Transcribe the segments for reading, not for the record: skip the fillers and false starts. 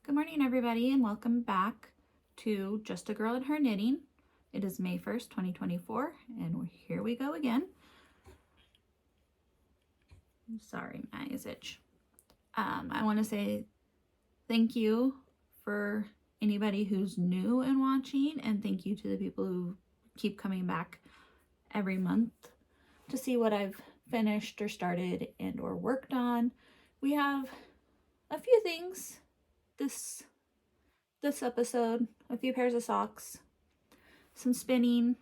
Good morning, everybody, and welcome back to Just a Girl and Her Knitting. It is May 1st, 2024, and here we go again. Sorry, my eyes itch. I want to say thank you for anybody who's new and watching, and thank you to the people who keep coming back every month to see what I've finished or started and or worked on. We have a few things this episode, a few pairs of socks, some spinning,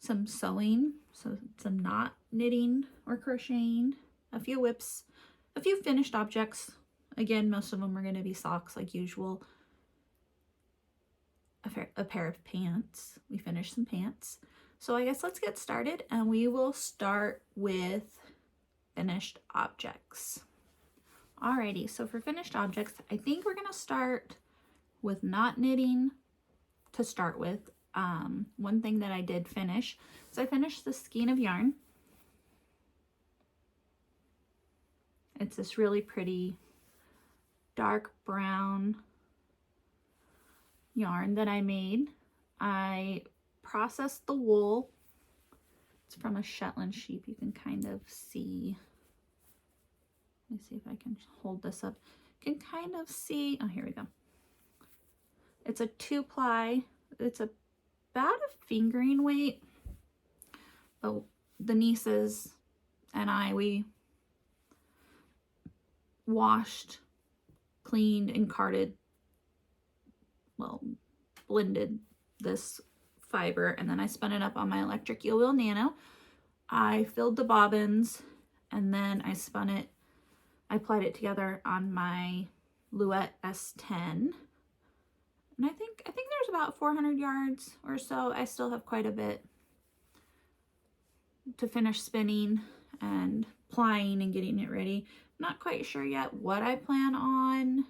some sewing, so some knot knitting or crocheting, a few whips, a few finished objects. Again, most of them are going to be socks like usual. A pair of pants. We finished some pants. So I guess let's get started, and we will start with finished objects. Alrighty, so for finished objects, I think we're going to start with knot knitting to start with. One thing that I did finish is I finished the skein of yarn. It's this really pretty dark brown yarn that I made. I processed the wool. It's from a Shetland sheep. You can kind of see. Let me see if I can hold this up. You can kind of see. Oh, here we go. It's a 2-ply. It's about a fingering weight. But the nieces and we washed, cleaned, and carded, blended this fiber, and then I spun it up on my electric eel wheel nano. I filled the bobbins, and then I spun it. I applied it together on my Louette S10. And I think there's about 400 yards or so. I still have quite a bit to finish spinning and plying and getting it ready. Not quite sure yet what I plan on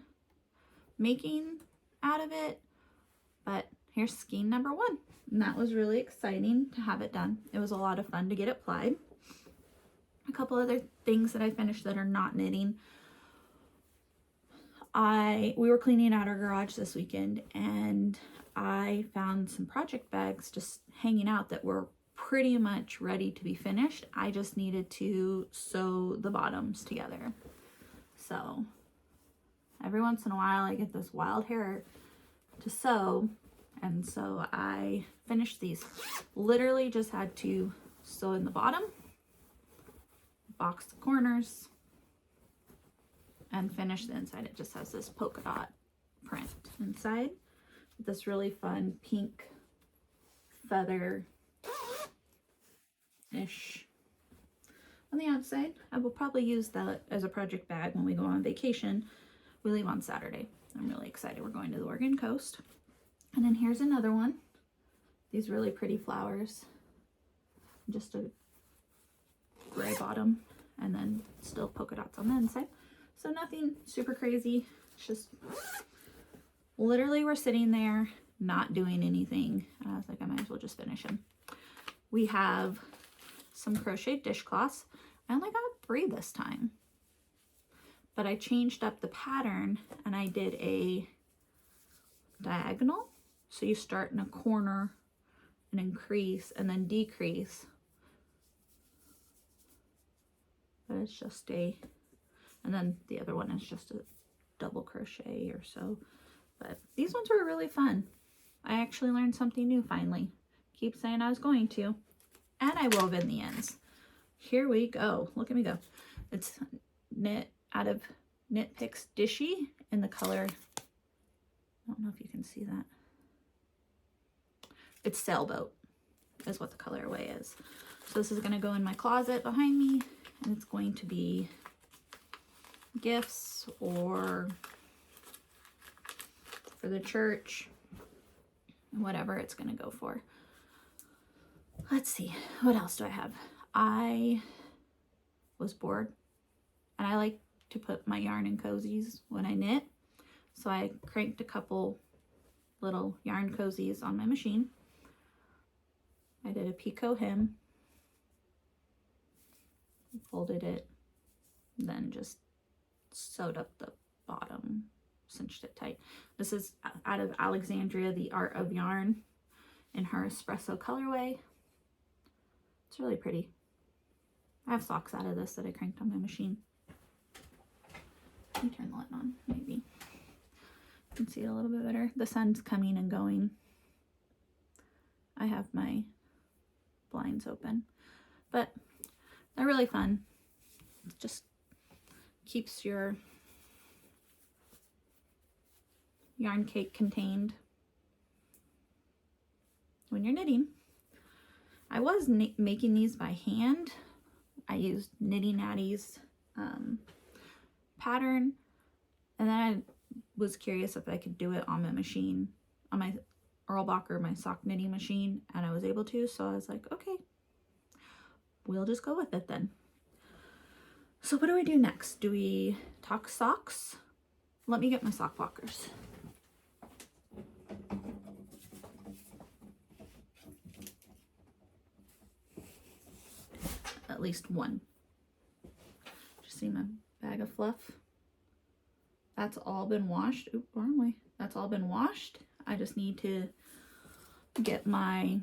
making out of it, but here's skein number 1. And that was really exciting to have it done. It was a lot of fun to get it plied. A couple other things that I finished that are not knitting. We were cleaning out our garage this weekend, and I found some project bags just hanging out that were pretty much ready to be finished. I just needed to sew the bottoms together. So every once in a while I get this wild hair to sew, and so I finished these. Literally just had to sew in the bottom, box the corners, and finish the inside. It just has this polka dot print inside with this really fun pink feather-ish on the outside. I will probably use that as a project bag when we go on vacation. We leave on Saturday. I'm really excited. We're going to the Oregon coast. And then here's another one. These really pretty flowers. Just a gray bottom, and then still polka dots on the inside. So nothing super crazy. It's just literally we're sitting there not doing anything. I was like, I might as well just finish them. We have some crocheted dishcloths. I only got 3 this time, but I changed up the pattern and I did a diagonal. So you start in a corner and increase and then decrease. But it's just and then the other one is just a double crochet or so. But these ones were really fun. I actually learned something new finally. Keep saying I was going to. And I wove in the ends. Here we go. Look at me go. It's knit out of Knit Picks Dishy in the color, I don't know if you can see that. It's Sailboat is what the colorway is. So this is going to go in my closet behind me, and it's going to be gifts or for the church, whatever it's going to go for. Let's see, what else do I have? I was bored, and I like to put my yarn in cozies when I knit. So I cranked a couple little yarn cozies on my machine. I did a picot hem, folded it, then just sewed up the bottom cinched it tight. This is out of Alexandria, the Art of Yarn, in her espresso colorway. It's really pretty. I have socks out of this that I cranked on my machine. Let me turn the light on, maybe. You can see it a little bit better. The sun's coming and going. I have my blinds open, but they're really fun. It just keeps your yarn cake contained when you're knitting. I was making these by hand. I used Knitty Natty's pattern, and then I was curious if I could do it on my machine, on my Erlbacher, my sock knitting machine, and I was able to, so I was like, okay, we'll just go with it then. So what do we do next? Do we talk socks? Let me get my sock walkers. At least one. Just see my bag of fluff. That's all been washed. Oop, wrong way. That's all been washed. I just need to get my,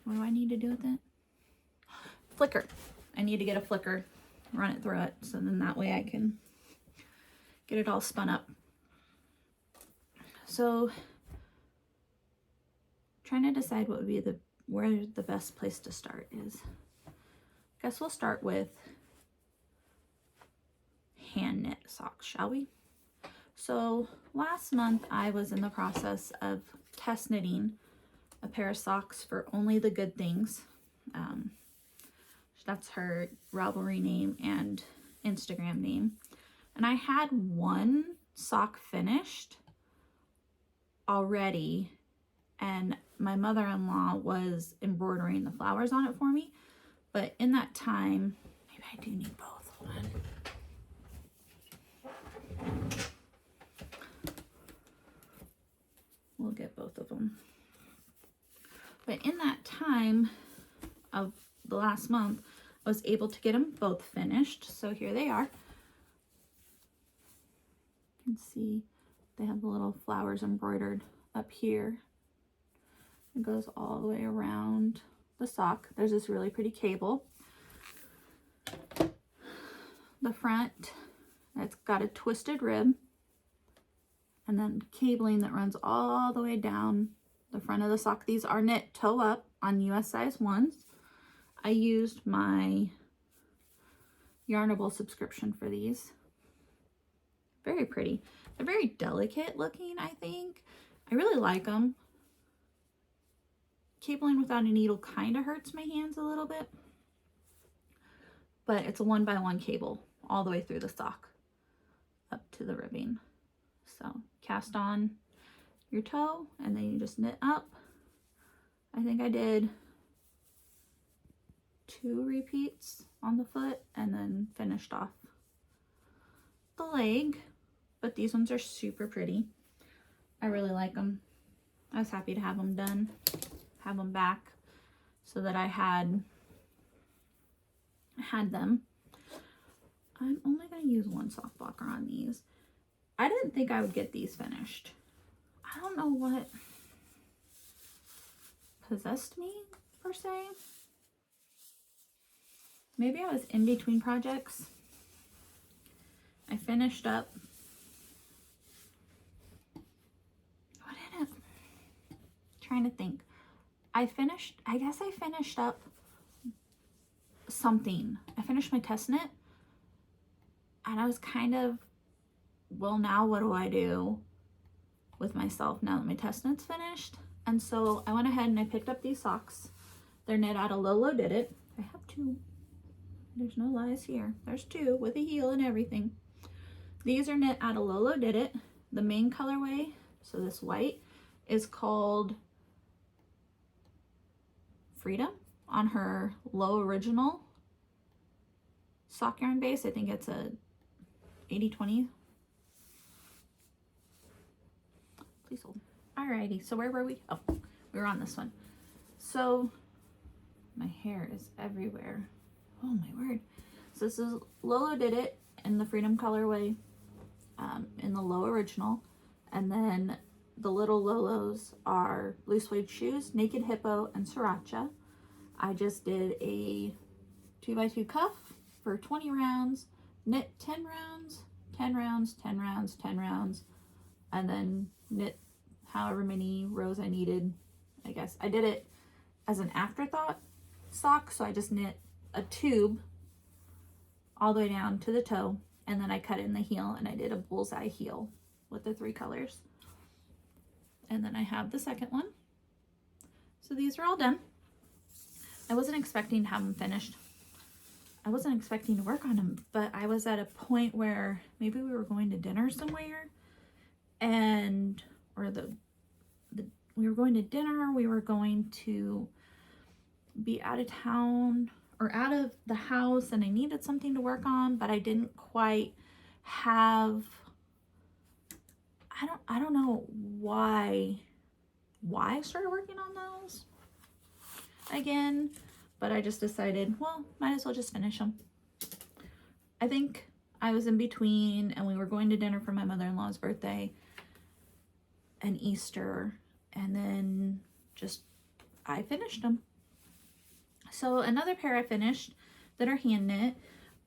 what do I need to do with it? Flicker. I need to get a flicker, run it through it, so then that way I can get it all spun up. So trying to decide what would be where the best place to start is. I guess we'll start with hand knit socks, shall we? So last month I was in the process of test knitting a pair of socks for Only the Good Things. That's her Ravelry name and Instagram name. And I had one sock finished already, and my mother-in-law was embroidering the flowers on it for me. But in that time, maybe I do need both. Hold on. We'll get both of them. But in that time of the last month, I was able to get them both finished. So here they are. You can see they have the little flowers embroidered up here. It goes all the way around the sock. There's this really pretty cable. The front, it's got a twisted rib, and then cabling that runs all the way down the front of the sock. These are knit toe up on US size 1s. I used my Yarnable subscription for these. Very pretty. They're very delicate looking, I think. I really like them. Cabling without a needle kind of hurts my hands a little bit, but it's a 1x1 cable all the way through the sock up to the ribbing. So cast on your toe and then you just knit up. I think I did 2 repeats on the foot and then finished off the leg. But these ones are super pretty. I really like them. I was happy to have them done, have them back, so that I had them. I'm only going to use one sock blocker on these. I didn't think I would get these finished. I don't know what possessed me, per se. Maybe I was in between projects. I finished up. What did it? Trying to think. I guess I finished up something. I finished my test knit. And I was kind of, well, now what do I do with myself now that my test knit's finished? And so I went ahead and I picked up these socks. They're knit out of Lolo Did It. I have 2. There's no lies here. There's 2 with a heel and everything. These are knit out of Lolo Did It. The main colorway, so this white, is called Freedom on her Low Original sock yarn base. I think it's a 80/20. Please hold. Alrighty, so where were we? Oh, we were on this one. So my hair is everywhere. Oh my word. So this is Lolo did it in the Freedom colorway, in the low original. And then the little Lolos are Blue Suede Shoes, Naked Hippo, and Sriracha. I just did a 2x2 cuff for 20 rounds, knit 10 rounds, 10 rounds, 10 rounds, 10 rounds, and then knit however many rows I needed. I guess I did it as an afterthought sock, so I just knit a tube all the way down to the toe, and then I cut in the heel and I did a bullseye heel with the 3 colors. And then I have the second one. So these are all done. I wasn't expecting to have them finished. I wasn't expecting to work on them, but I was at a point where maybe we were going to dinner somewhere, and we were going to dinner, we were going to be out of town or out of the house, and I needed something to work on, but I didn't quite have, I don't know why I started working on those again, but I just decided, well, might as well just finish them. I think I was in between, and we were going to dinner for my mother-in-law's birthday and Easter, and then just I finished them. So another pair I finished that are hand knit.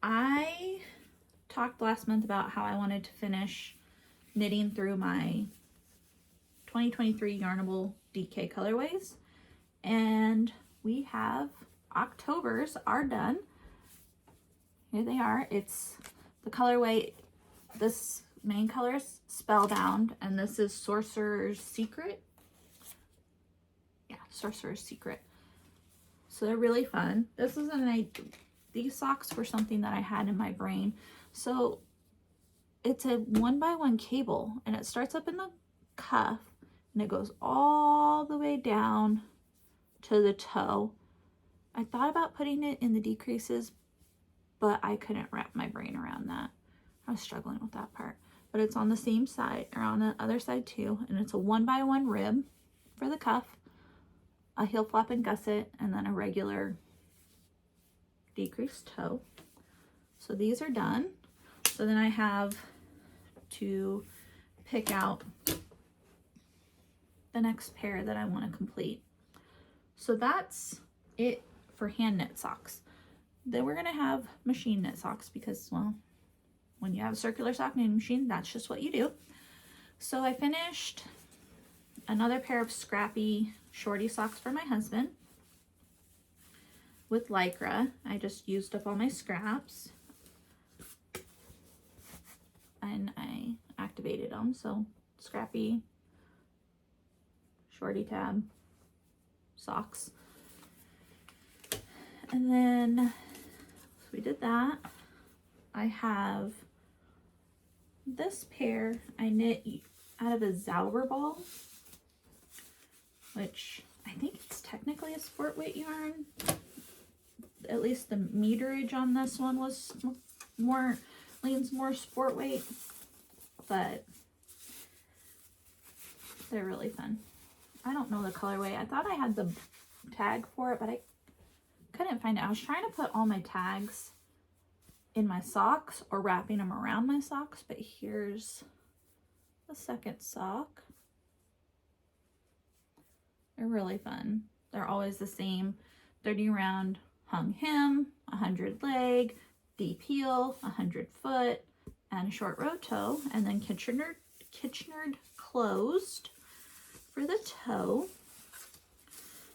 I talked last month about how I wanted to finish knitting through my 2023 Yarnable DK colorways, and we have October's are done. Here they are. It's the colorway, this main color is Spellbound, and this is Sorcerer's Secret. Yeah, Sorcerer's Secret. So they're really fun. This is these socks were something that I had in my brain. So it's a 1x1 cable, and it starts up in the cuff and it goes all the way down to the toe. I thought about putting it in the decreases, but I couldn't wrap my brain around that. I was struggling with that part. But it's on the same side, or on the other side too, and it's a 1x1 rib for the cuff, a heel flap and gusset, and then a regular decreased toe. So these are done. So then I have to pick out the next pair that I want to complete. So that's it for hand knit socks. Then we're gonna have machine knit socks because, well, when you have a circular sock knitting machine, that's just what you do. So I finished another pair of scrappy shorty socks for my husband with Lycra. I just used up all my scraps and I activated them. So scrappy shorty tab socks. And then so we did that. I have this pair I knit out of a Zauber ball, which I think it's technically a sport weight yarn. At least the meterage on this one was leans more sport weight, but they're really fun. I don't know the colorway. I thought I had the tag for it, but I couldn't find it. I was trying to put all my tags in my socks or wrapping them around my socks, but here's the second sock. They're really fun. They're always the same. 30 round hung hem, 100 leg, deep heel, 100 foot, and a short row toe, and then Kitchener closed for the toe.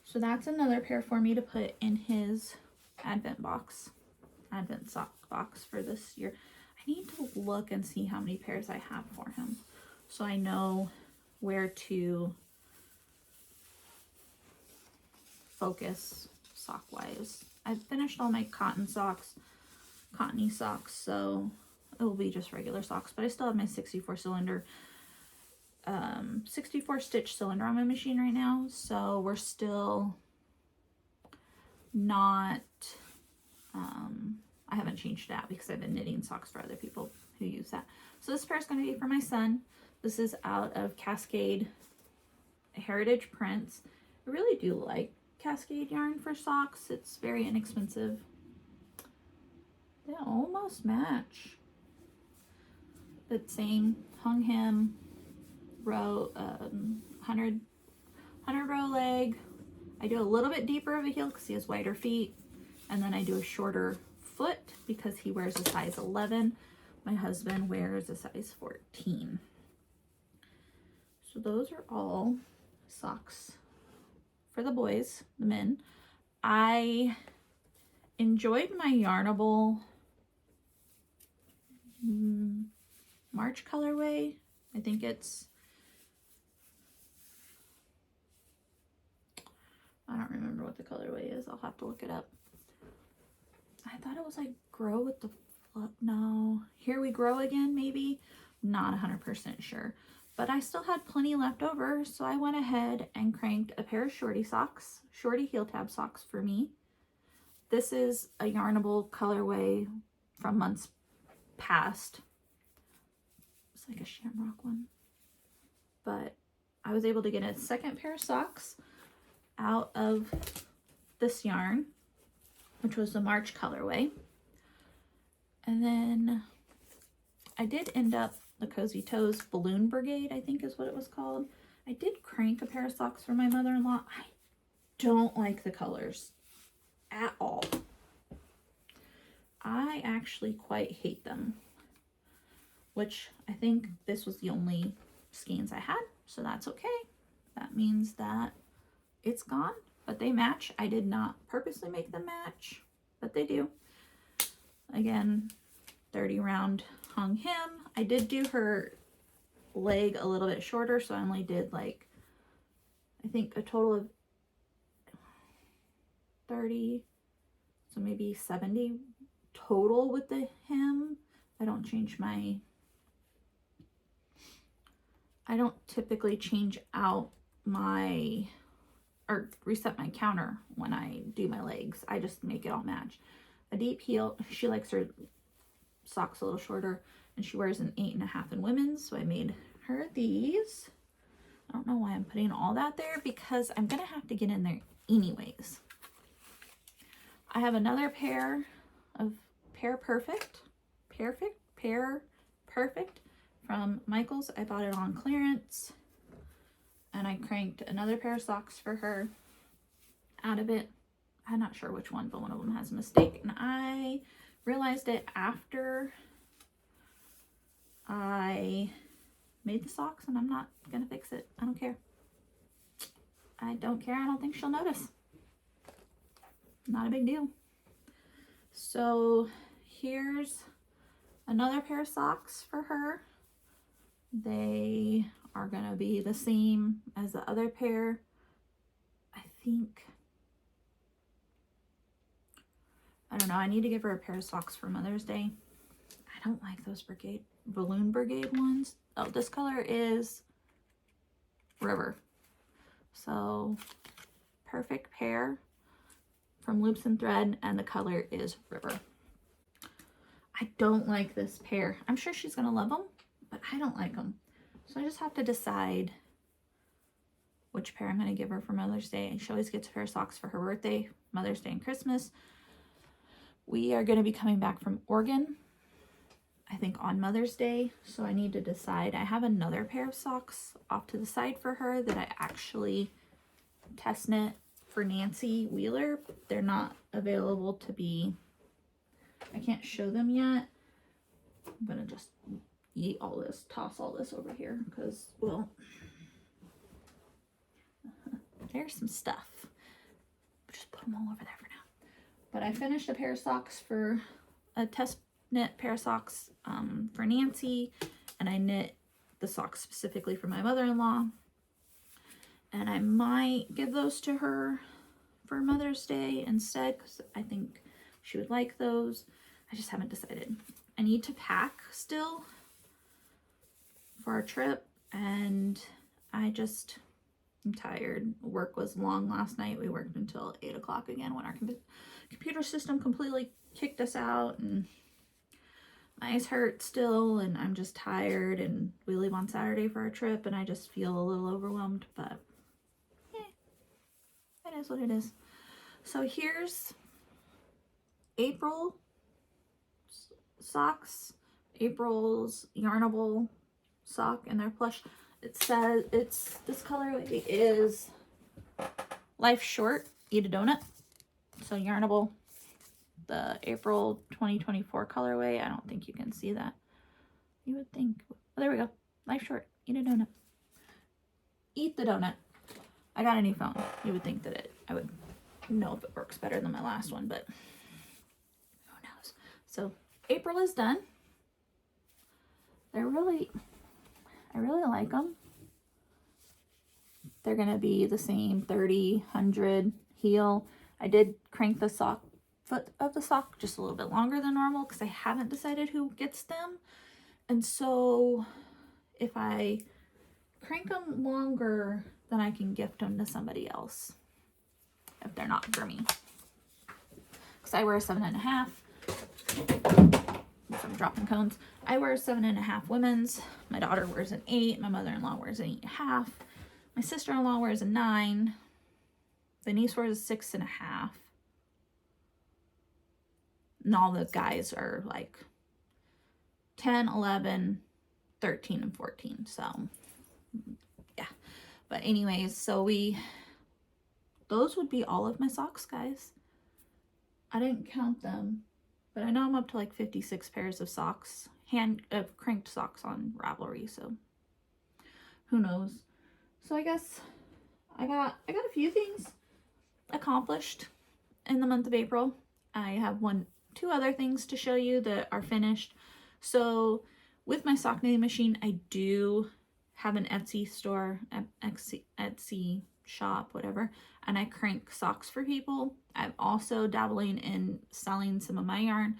So that's another pair for me to put in his advent sock box for this year. I need to look and see how many pairs I have for him, so I know where to focus sock wise. I've finished all my cottony socks, so it will be just regular socks, but I still have my 64 stitch cylinder on my machine right now, so we're still not I haven't changed that because I've been knitting socks for other people who use that. So this pair is going to be for my son. This is out of Cascade Heritage Prints. I really do like Cascade yarn for socks. It's very inexpensive. They almost match. But same hung hem, row, 100 row leg. I do a little bit deeper of a heel because he has wider feet. And then I do a shorter foot because he wears a size 11. My husband wears a size 14. So those are all socks for the boys, the men. I enjoyed my Yarnable March colorway. I think it's, I don't remember what the colorway is. I'll have to look it up. I thought it was like Grow with the, no, Here We Grow Again, maybe. Not 100% sure. But I still had plenty left over, so I went ahead and cranked a pair of shorty socks, shorty heel tab socks for me. This is a Yarnable colorway from months past. It's like a shamrock one. But I was able to get a second pair of socks out of this yarn, which was the March colorway. And then I did end up the Cozy Toes Balloon Brigade, I think is what it was called. I did crank a pair of socks for my mother-in-law. I don't like the colors at all. I actually quite hate them, which I think this was the only skeins I had, so that's okay. That means that it's gone, but they match. I did not purposely make them match, but they do. Again, 30 round hung hem. I did do her leg a little bit shorter, so I only did like, I think a total of 30, so maybe 70 total with the hem. I don't typically change out my, or reset my counter when I do my legs. I just make it all match. A deep heel. She likes her socks a little shorter, and she wears an 8.5 in women's, so I made her these. I don't know why I'm putting all that there, because I'm gonna have to get in there anyways. I have another pair of Pair Perfect from Michaels. I bought it on clearance, and I cranked another pair of socks for her out of it. I'm not sure which one, but one of them has a mistake, and I realized it after I made the socks, and I'm not gonna fix it. I don't care. I don't care. I don't think she'll notice. Not a big deal. So here's another pair of socks for her. They are gonna be the same as the other pair. I think, I don't know, I need to give her a pair of socks for Mother's Day. I don't like those Balloon Brigade ones. Oh, this color is River. So perfect pair from Loops and Thread, and the color is River. I don't like this pair. I'm sure she's gonna love them, but I don't like them. So I just have to decide which pair I'm gonna give her for Mother's Day. And she always gets a pair of socks for her birthday, Mother's Day, and Christmas. We are gonna be coming back from Oregon, I think on Mother's Day, so I need to decide. I have another pair of socks off to the side for her that I actually test knit for Nancy Wheeler. They're not available to be, I can't show them yet. I'm gonna just eat all this, toss all this over here, because, well, there's some stuff. Just put them all over there for now. But I finished a pair of socks for a test knit pair of socks for Nancy, and I knit the socks specifically for my mother-in-law, and I might give those to her for Mother's Day instead, because I think she would like those. I just haven't decided. I need to pack still for our trip, and I'm tired. Work was long last night. We worked until 8 o'clock again when our computer system completely kicked us out, and my eyes hurt still, and I'm just tired, and we leave on Saturday for our trip, and I just feel a little overwhelmed, but yeah, it is what it is. So here's April socks, April's Yarnable sock, and they're plush. It says this colorway is Life Short, Eat a Donut. So Yarnable, the April 2024 colorway. I don't think you can see that. You would think. Oh, there we go. Life Short, Eat a Donut. Eat the donut. I got a new phone. You would think that I would know if it works better than my last one, but who knows. So April is done. I really like them. They're gonna be the same 30, 100 heel. I did crank the foot of the sock just a little bit longer than normal because I haven't decided who gets them. And so if I crank them longer, then I can gift them to somebody else if they're not for me. Because I wear a 7.5. I'm dropping cones. I wear a 7.5 women's. My daughter wears an 8. My mother-in-law wears an 8.5. My sister-in-law wears a 9. The niece wears a 6.5. And all the guys are like 10, 11, 13, and 14. So, yeah. But anyways, so those would be all of my socks, guys. I didn't count them, but I know I'm up to like 56 pairs of socks, cranked socks on Ravelry, so who knows. So I guess I got a few things accomplished in the month of April. I have two other things to show you that are finished. So with my sock knitting machine, I do have an Etsy store, Etsy shop, whatever, and I crank socks for people. I'm also dabbling in selling some of my yarn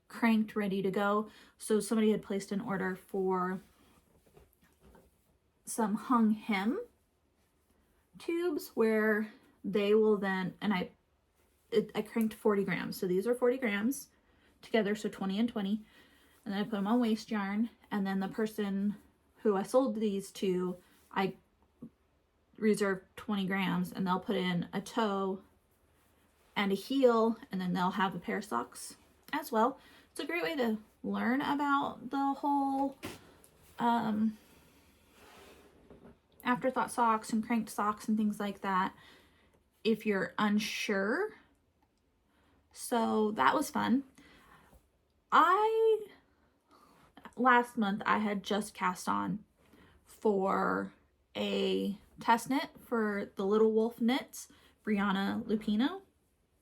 cranked, ready to go. So somebody had placed an order for some hung hem tubes where they will then, and I cranked 40 grams. So these are 40 grams together, so 20 and 20. And then I put them on waste yarn, and then the person who I sold these to, I reserved 20 grams, and they'll put in a toe and a heel, and then they'll have a pair of socks as well. It's a great way to learn about the whole afterthought socks and cranked socks and things like that if you're unsure. So that was fun. Last month I had just cast on for a test knit for the Little Wolf Knits, Brianna Lupino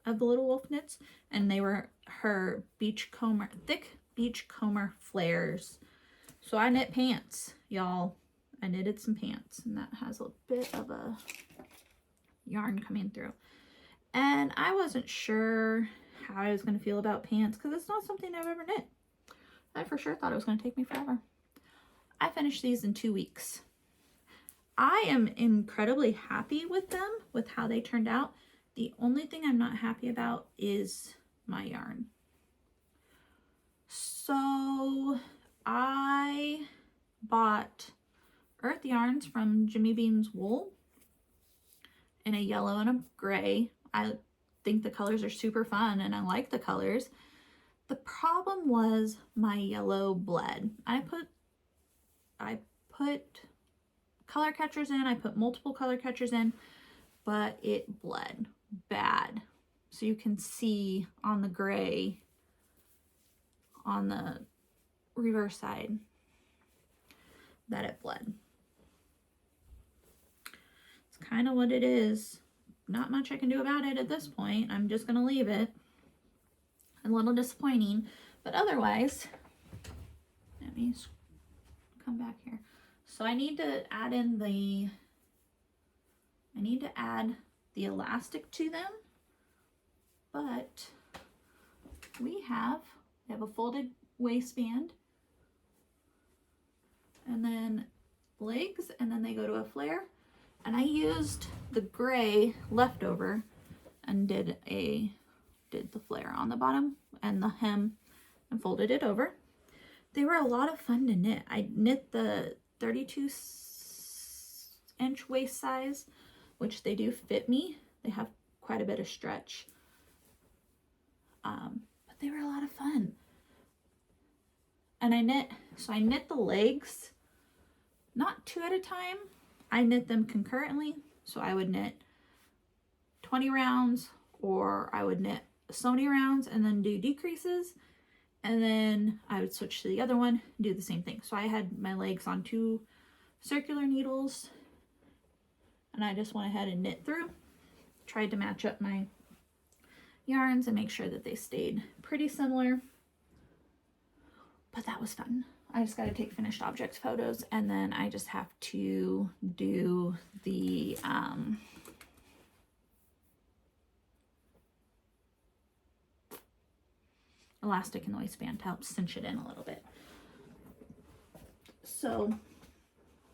of the Little Wolf Knits, and they were her thick beachcomber flares. So I knit pants, y'all. I knitted some pants, and that has a bit of a yarn coming through. And I wasn't sure how I was going to feel about pants because it's not something I've ever knit. I for sure thought it was going to take me forever. I finished these in 2 weeks. I am incredibly happy with them, with how they turned out. The only thing I'm not happy about is my yarn. So I bought Earth Yarns from Jimmy Bean's Wool in a yellow and a gray. I think the colors are super fun and I like the colors. The problem was my yellow bled. I put color catchers in, I put multiple color catchers in, but it bled bad. So you can see on the gray on the reverse side that it bled. It's kind of what it is. Not much I can do about it at this point. I'm just gonna leave it. A little disappointing, but otherwise, let me come back here. So I need to add in the elastic to them, but we have a folded waistband and then legs, and then they go to a flare, and I used the gray leftover and did the flare on the bottom and the hem and folded it over. They were a lot of fun to knit. I knit the 32-inch waist size, which they do fit me. They have quite a bit of stretch. But they were a lot of fun. and I knit the legs, not 2 at a time. I knit them concurrently. So I would knit 20 rounds, or I would knit so many rounds and then do decreases. And then I would switch to the other one, do the same thing. So I had my legs on 2 circular needles, and I just went ahead and knit through. Tried to match up my yarns and make sure that they stayed pretty similar. But that was fun. I just got to take finished object photos, and then I just have to do the elastic in the waistband to help cinch it in a little bit. So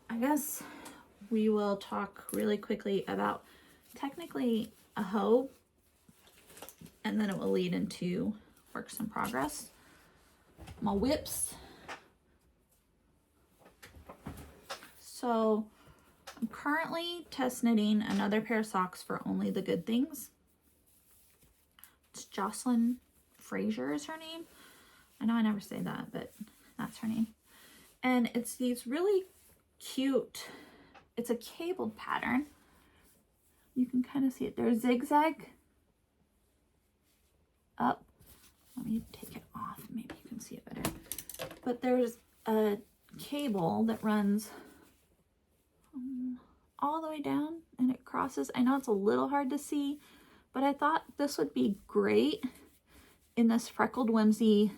I guess we will talk really quickly about technically a hoe, and then it will lead into works in progress. My whips. So I'm currently test knitting another pair of socks for Only the Good Things. It's Jocelyn Fraser is her name. I know I never say that, but that's her name. And it's these really cute, it's a cabled pattern. You can kind of see it. There's zigzag up. Let me take it off. Maybe you can see it better. But there's a cable that runs all the way down, and it crosses. I know it's a little hard to see, but I thought this would be great in this Freckled Whimsy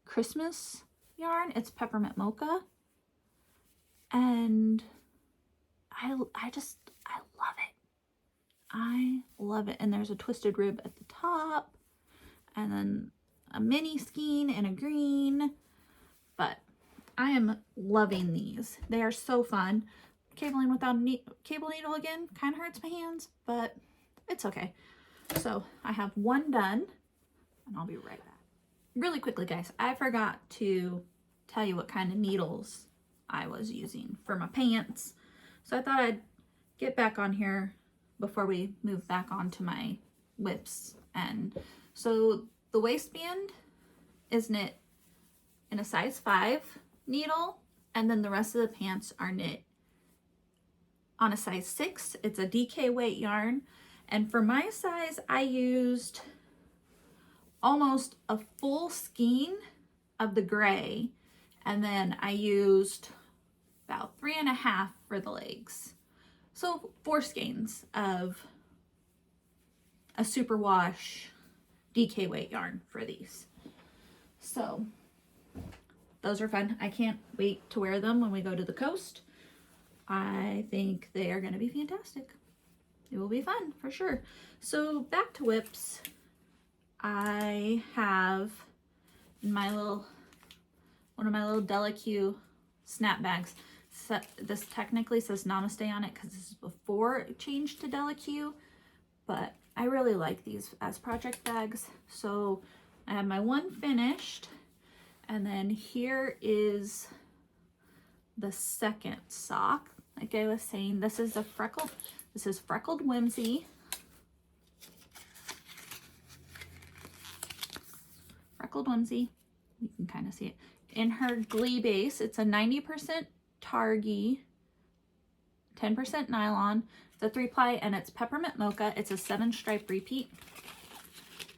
Christmas yarn. It's Peppermint Mocha, and I love it. I love it. And there's a twisted rib at the top, and then a mini skein in a green. But I am loving these. They are so fun. Cabling without a cable needle again kind of hurts my hands, but it's okay. So I have one done, and I'll be right back. Really quickly, guys, I forgot to tell you what kind of needles I was using for my pants. So I thought I'd get back on here before we move back onto my whips. And so the waistband is knit in a size 5 needle, and then the rest of the pants are knit on a size 6. It's a DK weight yarn, and for my size I used almost a full skein of the gray, and then I used about 3.5 for the legs. So 4 skeins of a superwash DK weight yarn for these. So those are fun. I can't wait to wear them when we go to the coast. I think they are going to be fantastic. It will be fun for sure. So back to whips. I have in my little, one of my little Delaque snap bags. So this technically says Namaste on it because this is before it changed to Delaque, but I really like these as project bags. So I have my one finished, and then here is the second sock. Like I was saying, this is Freckled Whimsy. Freckled Whimsy. You can kind of see it. In her Glee base, it's a 90% Targhee, 10% nylon. It's a 3-ply, and it's Peppermint Mocha. It's a 7-stripe repeat.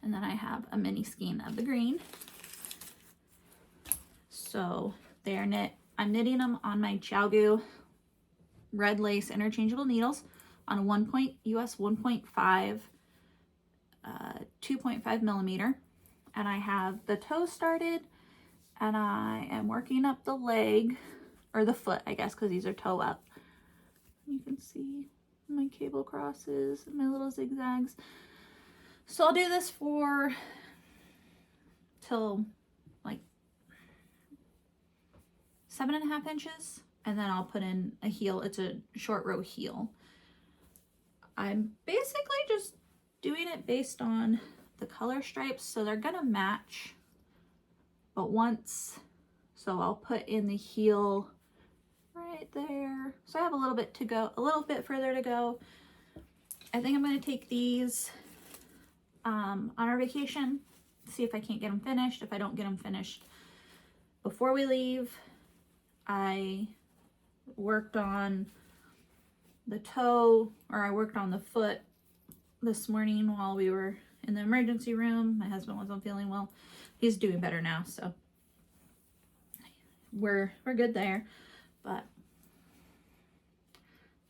And then I have a mini skein of the green. So they are knit. I'm knitting them on my ChiaoGoo red lace interchangeable needles on a US 1.5, 2.5 millimeter. And I have the toe started, and I am working up the leg, or the foot, I guess, because these are toe up. You can see my cable crosses, my little zigzags. So I'll do this for till like 7.5 inches, and then I'll put in a heel. It's a short row heel. I'm basically just doing it based on the color stripes, so they're gonna match, but so I'll put in the heel right there. So I have a little bit to go, a little bit further to go. I think I'm gonna take these on our vacation, see if I can't get them finished. If I don't get them finished before we leave, I worked on the toe, or I worked on the foot this morning while we were in the emergency room. My husband wasn't feeling well. He's doing better now, so we're good there. But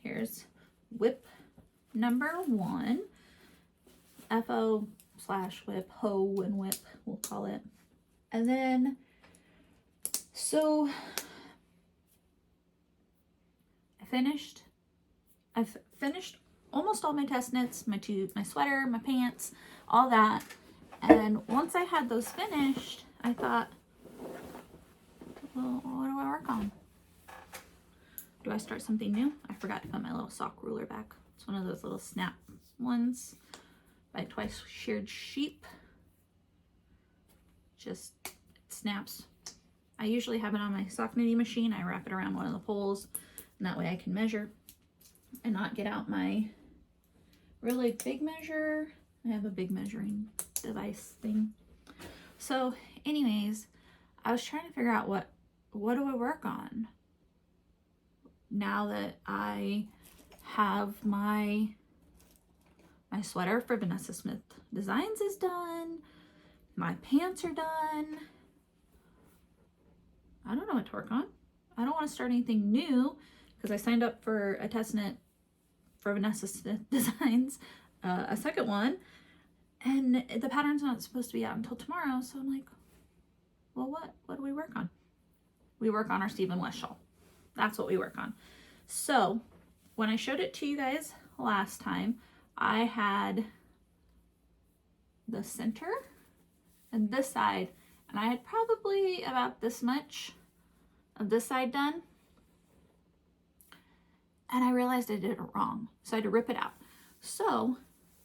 here's whip number 1. FO/whip, hoe and whip, we'll call it. And then, so I've finished almost all my test knits, my sweater, my pants, all that. And once I had those finished, I thought, well, what do I work on? Do I start something new? I forgot to put my little sock ruler back. It's one of those little snap ones by Twice Sheared Sheep. Just, it snaps. I usually have it on my sock knitting machine. I wrap it around one of the poles, and that way I can measure and not get out my really big measure. I have a big measuring device thing. So anyways, I was trying to figure out what do I work on now that I have my sweater for Vanessa Smith Designs is done. My pants are done. I don't know what to work on. I don't want to start anything new because I signed up for a test knit for Vanessa Smith Designs, a second one, and the pattern's not supposed to be out until tomorrow. So I'm like, well, what do we work on? We work on our Stephen West shawl. That's what we work on. So when I showed it to you guys last time, I had the center and this side, and I had probably about this much of this side done. And I realized I did it wrong, so I had to rip it out. So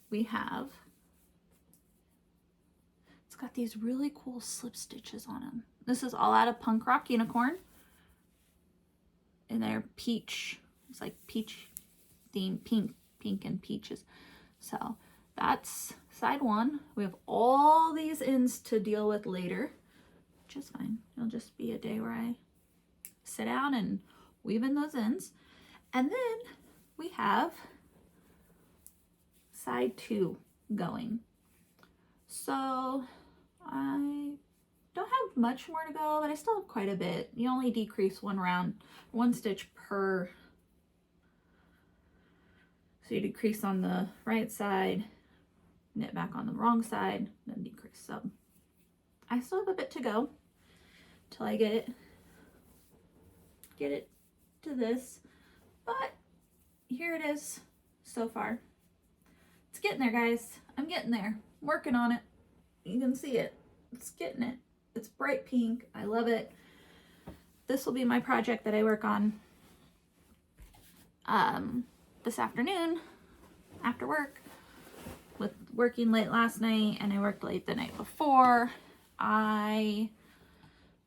we have, it's got these really cool slip stitches on them. This is all out of Punk Rock Unicorn. And they're peach, it's like peach theme, pink and peaches. So that's side 1. We have all these ends to deal with later, which is fine. It'll just be a day where I sit down and weave in those ends. And then we have side 2 going. So I don't have much more to go, but I still have quite a bit. You only decrease one stitch per. So you decrease on the right side, knit back on the wrong side, then decrease. So I still have a bit to go till I get it to this, but here it is so far. It's getting there, guys. I'm getting there. I'm working on it. You can see it. It's getting it. It's bright pink. I love it. This will be my project that I work on this afternoon after work. With working late last night, and I worked late the night before, I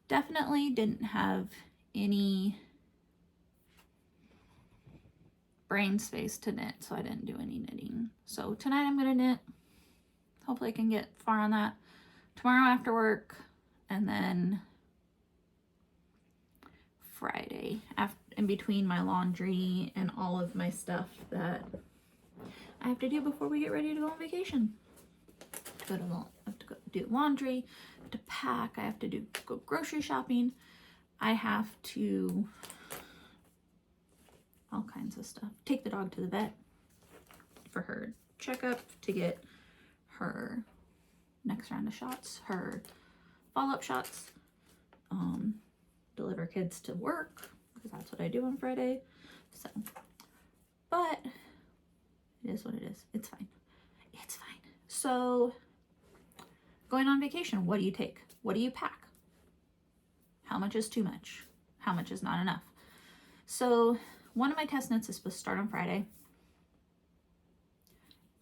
definitely didn't have any brain space to knit, so I didn't do any knitting. So tonight I'm gonna knit. Hopefully I can get far on that tomorrow after work, and then Friday in between my laundry and all of my stuff that I have to do before we get ready to go on vacation. I have to go do laundry, I have to pack, I have to go grocery shopping, I have to all kinds of stuff. Take the dog to the vet for her checkup to get her next round of shots, her follow-up shots, deliver kids to work, because that's what I do on Friday. So, but it is what it is. It's fine. It's fine. So, going on vacation, what do you take? What do you pack? How much is too much? How much is not enough? So, one of my test knits is supposed to start on Friday.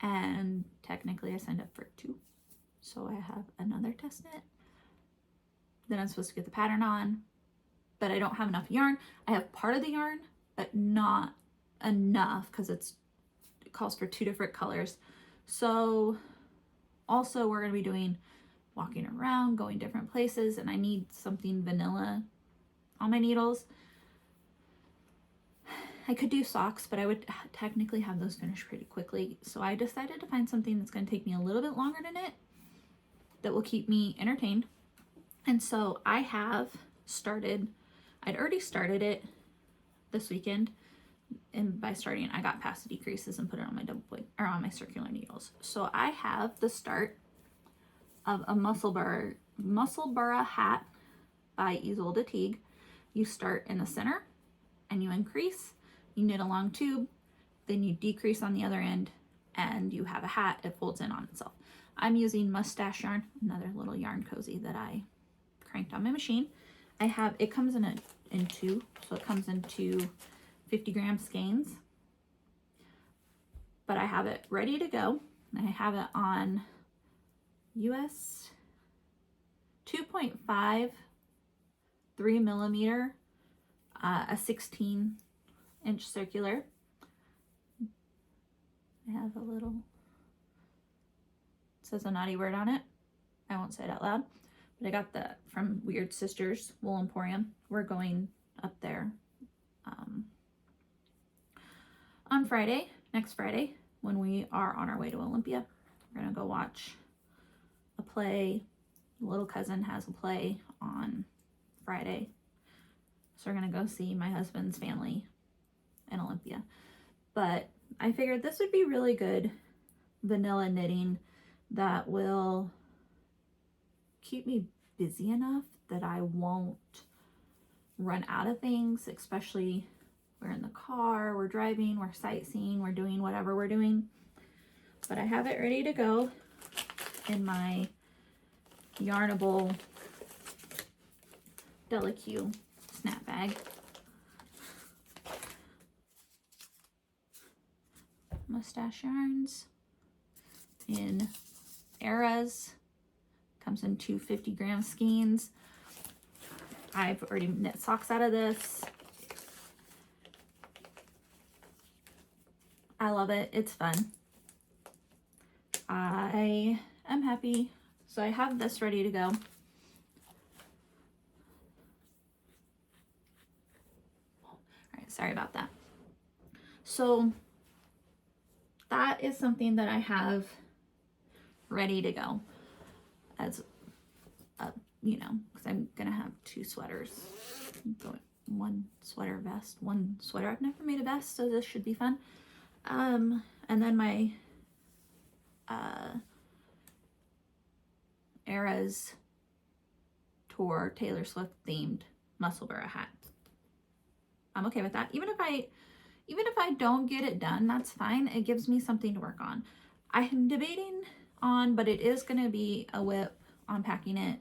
And technically I signed up for 2. So I have another test knit. Then I'm supposed to get the pattern on, but I don't have enough yarn. I have part of the yarn, but not enough because it calls for 2 different colors. So also we're going to be doing walking around, going different places, and I need something vanilla on my needles. I could do socks, but I would technically have those finished pretty quickly. So I decided to find something that's going to take me a little bit longer to knit that will keep me entertained. And so I have started, I'd already started it this weekend. And by starting, I got past the decreases and put it on my double point, or on my circular needles. So I have the start of a Musselburgh hat by Isolde Teague. You start in the center and you increase, you knit a long tube, then you decrease on the other end, and you have a hat. It folds in on itself. I'm using Mustache yarn, another little yarn cozy that I cranked on my machine. It comes in two, so it comes in two 50-gram skeins, but I have it ready to go. I have it on US 2.5 3mm, a 16-inch circular. I have a little, it says a naughty word on it. I won't say it out loud, but I got that from Weird Sisters Wool Emporium. We're going up there on Friday, next Friday, when we are on our way to Olympia. We're gonna go watch a play. Little cousin has a play on Friday, so we're gonna go see my husband's family in Olympia. But I figured this would be really good vanilla knitting that will keep me busy enough that I won't run out of things, especially we're in the car, we're driving, we're sightseeing, we're doing whatever we're doing. But I have it ready to go in my Yarnable Delaque snap bag. Mustache yarns in Eras, comes in two 50-gram skeins. I've already knit socks out of this. I love it. It's fun. I am happy. So I have this ready to go. All right, sorry about that. So that is something that I have ready to go as you know, because I'm gonna have two sweaters going, one sweater vest, one sweater. I've never made a vest, so this should be fun. And then my Eras Tour Taylor Swift themed Musselburgh hat. I'm okay with that. Even if I don't get it done, that's fine. It gives me something to work on. I am debating on, but it is going to be a whip on packing it.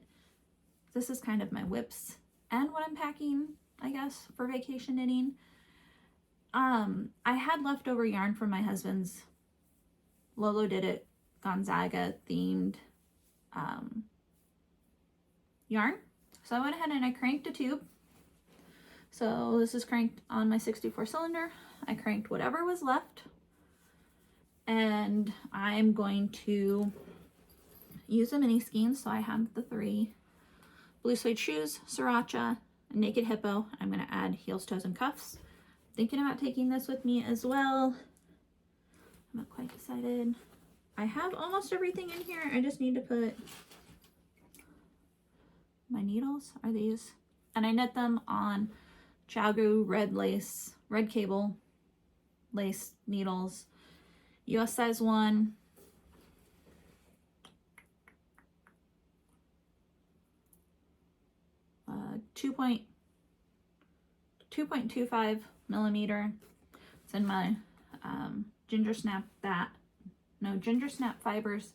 This is kind of my whips and what I'm packing, I guess, for vacation knitting. I had leftover yarn from my husband's Lolo Did It Gonzaga themed yarn. So I went ahead and I cranked a tube. So this is cranked on my 64 cylinder. I cranked whatever was left, and I'm going to use a mini skein. So I have the 3 Blue Suede Shoes, Sriracha, Naked Hippo. I'm going to add heels, toes, and cuffs. Thinking about taking this with me as well. I'm not quite decided. I have almost everything in here. I just need to put my needles. Are these? And I knit them on ChiaoGoo red cable lace needles, US size 1. Uh, 2.25 millimeter. It's in my Ginger Snap Fibers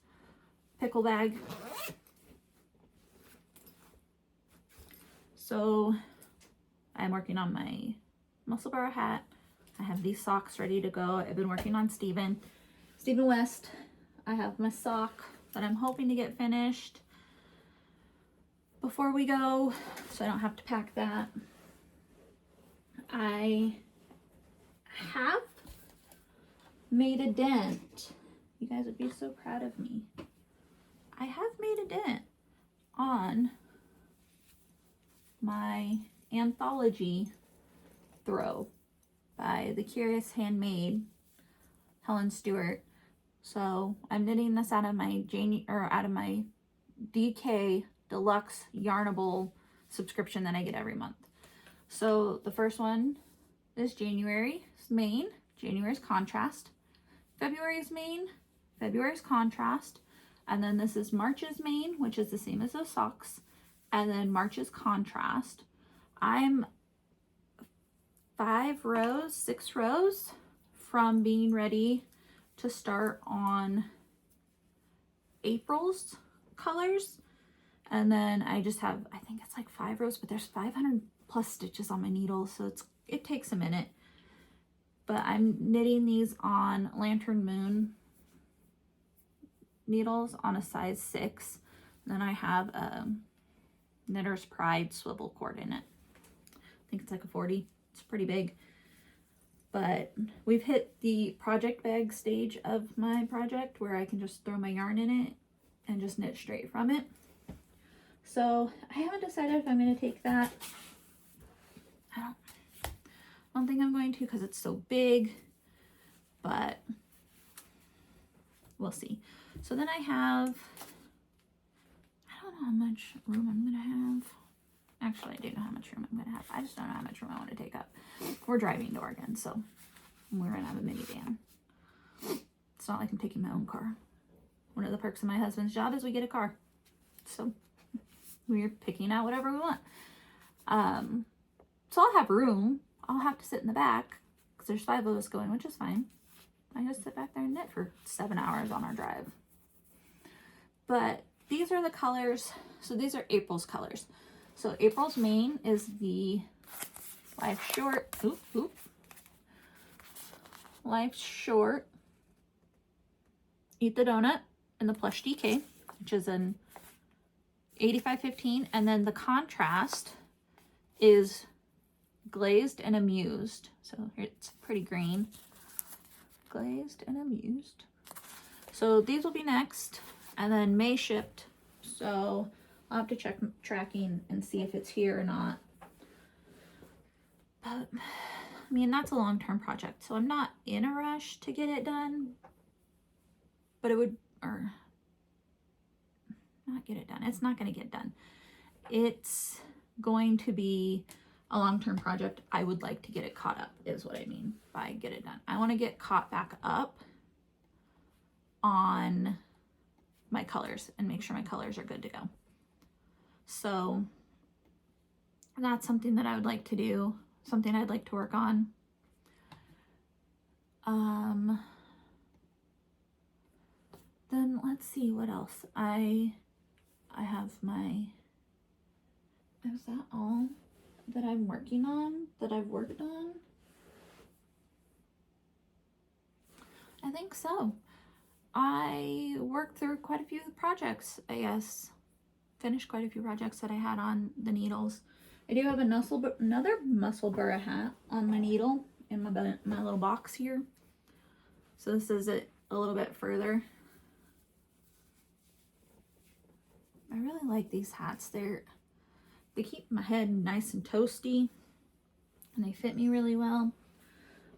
pickle bag. So I'm working on my Musselburgh hat. I have these socks ready to go. I've been working on Stephen West. I have my sock that I'm hoping to get finished before we go, so I don't have to pack that. I have made a dent. You guys would be so proud of me. I have made a dent. on my anthology throw by The Curious Handmaid, Helen Stewart. So I'm knitting this out of my DK Deluxe Yarnable subscription that I get every month. So the first one is January's main, January's contrast, February's main, February's contrast, and then this is March's main, which is the same as those socks, and then March's contrast. I'm 6 rows from being ready to start on April's colors, and then I just have, I think it's like 5 rows, but there's 500 plus stitches on my needle, so it takes a minute. But I'm knitting these on Lantern Moon needles on a size 6. Then I have a Knitter's Pride swivel cord in it. I think it's like a 40. It's pretty big. But we've hit the project bag stage of my project where I can just throw my yarn in it and just knit straight from it. So I haven't decided if I'm going to take that. I don't think I'm going to because it's so big, but we'll see. So then I have, I don't know how much room I'm going to have. Actually, I do know how much room I'm going to have. I just don't know how much room I want to take up. We're driving to Oregon, so we're going to have a minivan. It's not like I'm taking my own car. One of the perks of my husband's job is we get a car. So we're picking out whatever we want. So I'll have room. I'll have to sit in the back because there's 5 of us going, which is fine. I just sit back there and knit for 7 hours on our drive. But these are the colors. So these are April's colors. So April's main is the Life Short. Life Short Eat the Donut in the Plush DK, which is an 8515. And then the contrast is Glazed and Amused. So here it's pretty green. Glazed and Amused. So these will be next. And then May shipped. So I'll have to check tracking and see if it's here or not. But I mean, that's a long-term project, so I'm not in a rush to get it done. But it would, or not get it done. It's not going to get done. It's going to be a long-term project. I would like to get it caught up, is what I mean by get it done. I want to get caught back up on my colors and make sure my colors are good to go. So that's something that I would like to do, something I'd like to work on. Then let's see what else. I have my, is that all that I'm working on, that I've worked on? I think so. I worked through quite a few projects, I guess. Finished quite a few projects that I had on the needles. I do have another Musselburgh hat on my needle in my little box here. So this is it a little bit further. I really like these hats. They keep my head nice and toasty, and they fit me really well.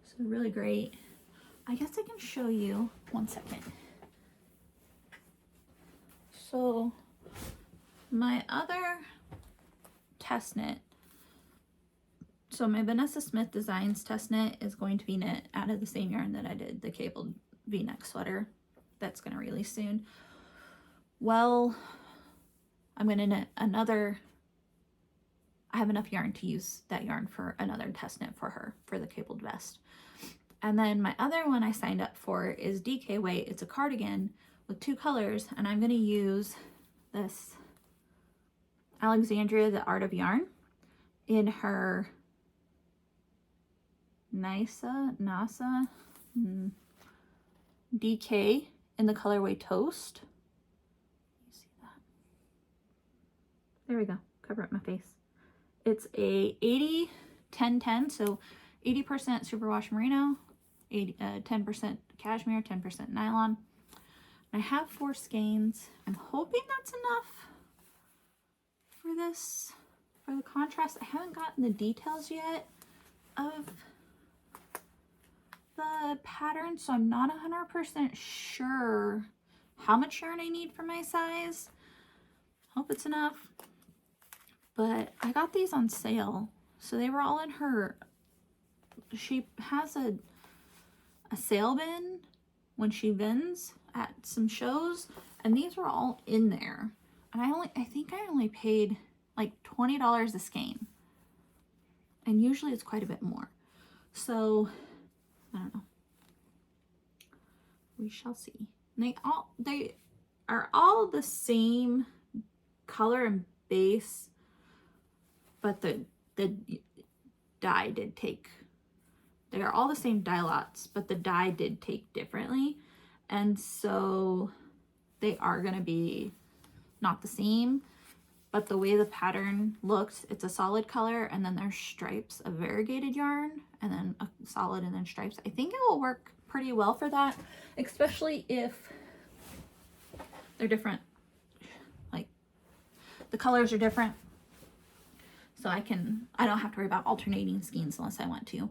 So they're really great. I guess I can show you, one second. So my other test knit, so my Vanessa Smith Designs test knit is going to be knit out of the same yarn that I did the cabled V-neck sweater. That's going to release soon. Well, I'm going to knit another, I have enough yarn to use that yarn for another test knit for her, for the cabled vest. And then my other one I signed up for is DK Weight. It's a cardigan with 2 colors, and I'm going to use this Alexandria, the Art of Yarn, in her NASA DK in the colorway Toast. You see that? There we go. Cover up my face. It's a 80-10-10, so 80% superwash merino, 10% cashmere, 10% nylon. I have 4 skeins. I'm hoping that's enough this, for the contrast. I haven't gotten the details yet of the pattern, so I'm not 100% sure how much yarn I need for my size. Hope it's enough. But I got these on sale, so they were all in her, she has a sale bin when she vends at some shows, and these were all in there. And I think I only paid like $20 a skein. And usually it's quite a bit more. So, I don't know. We shall see. And they are all the same color and base, but the dye did take, they are all the same dye lots, but the dye did take differently. And so they are going to be not the same, but the way the pattern looks, it's a solid color, and then there's stripes of variegated yarn, and then a solid, and then stripes. I think it will work pretty well for that, especially if they're different, like the colors are different. So I don't have to worry about alternating skeins unless I want to.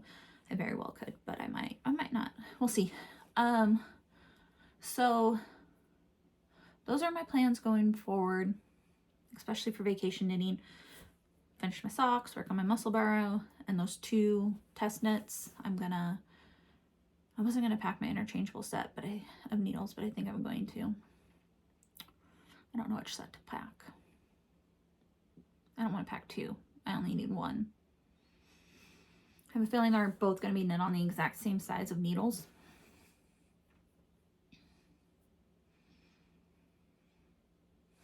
I very well could, but I might not. We'll see. So those are my plans going forward, especially for vacation knitting. Finish my socks, work on my muscle burrow, and those 2 test knits. I wasn't gonna pack my interchangeable set of needles, but I think I'm going to. I don't know which set to pack. I don't want to pack 2. I only need 1. I have a feeling they're both going to be knit on the exact same size of needles.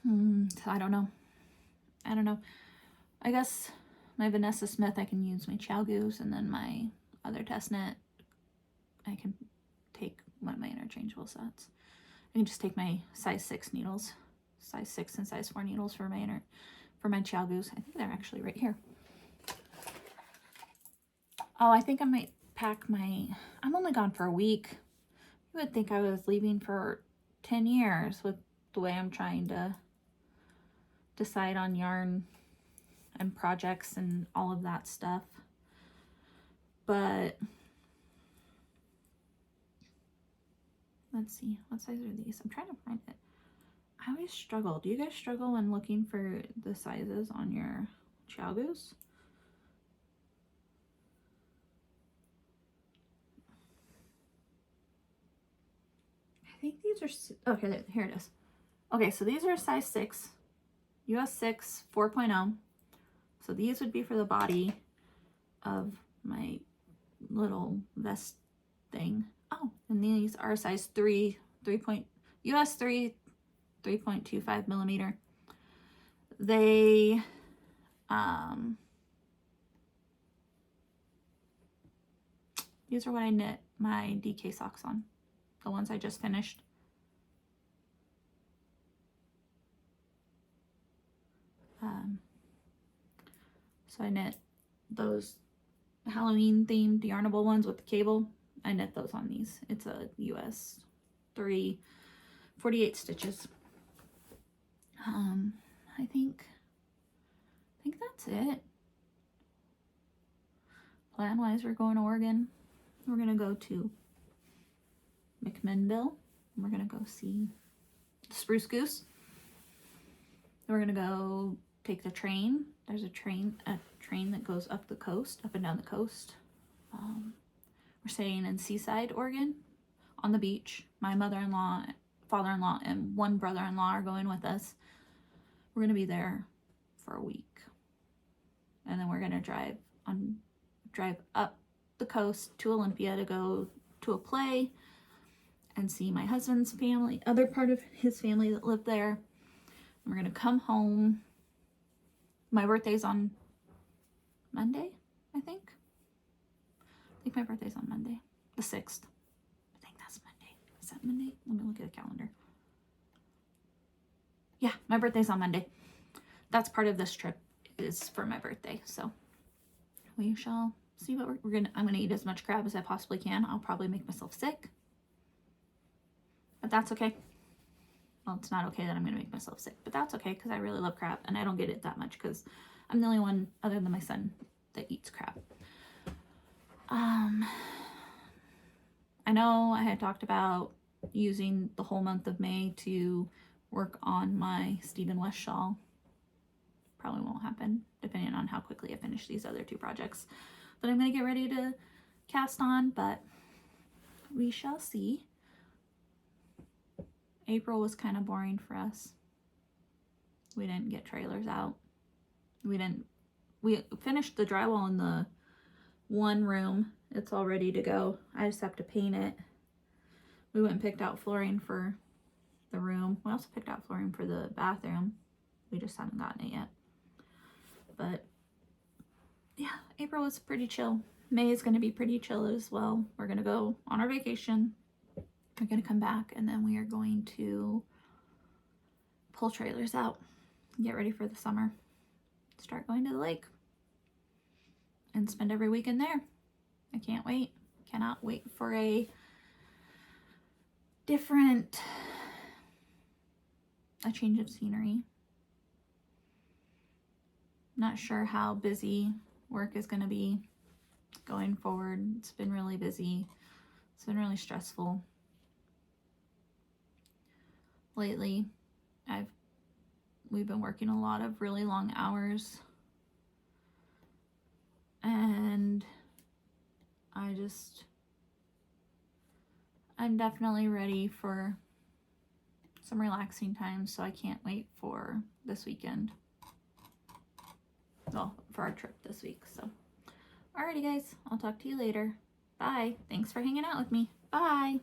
So I don't know. I guess my Vanessa Smith, I can use my ChiaoGoo, and then my other test knit, I can take one of my interchangeable sets. I can just take my size 6 needles, size 6 and size 4 needles for my ChiaoGoo. I think they're actually right here. Oh, I think I might pack I'm only gone for a week. You would think I was leaving for 10 years with the way I'm trying to decide on yarn and projects and all of that stuff. But let's see, what size are these? I'm trying to find it. I always struggle. Do you guys struggle when looking for the sizes on your ChiaoGoos? I think these are, okay, here it is. Okay, so these are size 6, US 6 4.0. So these would be for the body of my little vest thing. Oh, and these are size 3, US 3, 3.25 millimeter. They, these are what I knit my DK socks on, the ones I just finished. So I knit those Halloween themed yarnable ones with the cable. I knit those on these. It's a US 3, 48 stitches. I think that's it. Plan wise, we're going to Oregon. We're gonna go to McMinnville. We're gonna go see the Spruce Goose. Then we're gonna go take the train. There's a train that goes up the coast, up and down the coast. We're staying in Seaside, Oregon, on the beach. My mother-in-law, father-in-law, and one brother-in-law are going with us. We're gonna be there for a week, and then we're gonna drive up the coast to Olympia to go to a play and see my husband's family, other part of his family that lived there. We're gonna come home. My birthday's on Monday, I think. I think my birthday's on Monday, the 6th. I think that's Monday. Is that Monday? Let me look at the calendar. Yeah, my birthday's on Monday. That's part of this trip, is for my birthday. So we shall see what I'm gonna eat as much crab as I possibly can. I'll probably make myself sick, but that's okay. Well, it's not okay that I'm gonna make myself sick, but that's okay because I really love crab and I don't get it that much because I'm the only one other than my son that eats crab. I know I had talked about using the whole month of May to work on my Stephen West shawl. Probably won't happen depending on how quickly I finish these other two projects that I'm going to get ready to cast on, but we shall see. April was kind of boring for us. We didn't get trailers out. We finished the drywall in the one room. It's all ready to go. I just have to paint it. We went and picked out flooring for the room. We also picked out flooring for the bathroom. We just haven't gotten it yet. But yeah, April was pretty chill. May is going to be pretty chill as well. We're going to go on our vacation. We're going to come back and then we are going to pull trailers out, get ready for the summer, start going to the lake, and spend every weekend there. I can't wait. Cannot wait for a change of scenery. Not sure how busy work is going to be going forward. It's been really busy. It's been really stressful lately. We've been working a lot of really long hours, and I'm definitely ready for some relaxing time, so I can't wait for this weekend. Well, for our trip this week. So alrighty guys, I'll talk to you later. Bye. Thanks for hanging out with me. Bye.